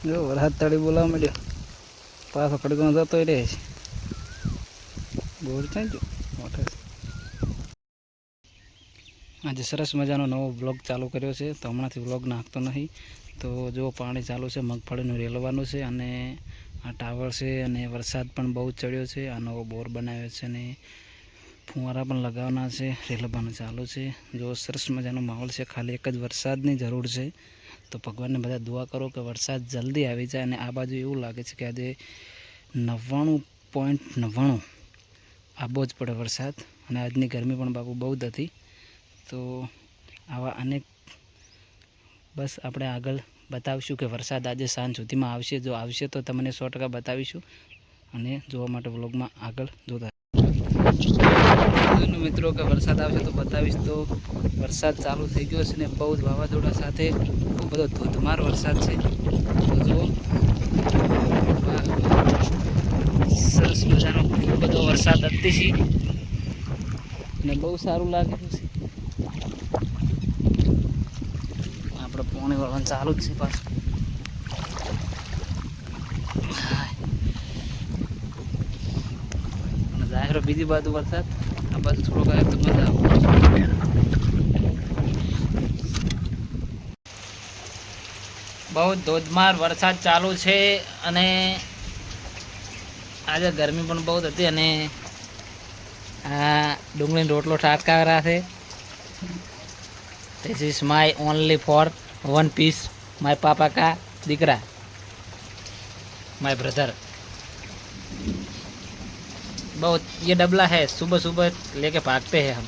જો વરસાદ તળી બોલાવા માંડ્યો, પાછો ખડકનો જતો રહે છે. બોર છે જો મોટો. આજે સરસ મજાનો નવો બ્લોગ ચાલુ કર્યો છે, તો હમણાંથી બ્લોગ નાખતો નહીં. તો જો પાણી ચાલુ છે, મગફળીનું રેલવાનું છે, અને આ ટાવર છે, અને વરસાદ પણ બહુ ચડ્યો છે. આ નવો બોર બનાવ્યો છે, અને ફુવારા પણ લગાવવાના છે, રેલવાનું ચાલુ છે. જો સરસ મજાનો માહોલ છે, ખાલી એક જ વરસાદની જરૂર છે. તો ભગવાનને બધા દુઆ કરો કે વરસાદ જલ્દી આવી જાય. અને આ બાજુ એવું લાગે છે કે આજે 99.99 આવવો જ પડે વરસાદ. અને આજની ગરમી પણ બાપુ બહુ જ હતી. તો આવા અનેક બસ આપણે આગળ બતાવીશું કે વરસાદ આજે સાંજ સુધીમાં આવશે. જો આવશે તો તમને 100% બતાવીશું, અને જોવા માટે વ્લોગમાં આગળ જોતા મિત્રો કે વરસાદ આવશે તો બતાવીશ. તો વરસાદ ચાલુ થઈ ગયો છે, ને બહુ જ વાવાઝોડા સાથે ખૂબ બધો ધોધમાર વરસાદ છે. તો જુઓ, સરસ મજાનો ખૂબ બધો વરસાદ અતિશી, ને બહુ સારું લાગે છે. આપણે પાણી વાળવાનું ચાલુ જ છે પાછું. અને જાહેર બીજી બાજુ વરસાદ, આ બાજુ થોડોક આવે તો મજા આવે. બહુ ધોધમાર વરસાદ ચાલુ છે, અને આજે ગરમી પણ બહુ હતી. અને આ ડુંગળીનો રોટલો ઠાટકારા છે. This is my only for one piece. My पापा का दिकरा, my brother. बहुत ये डबला है, सुबह सुबह लेके भागते हैं हम.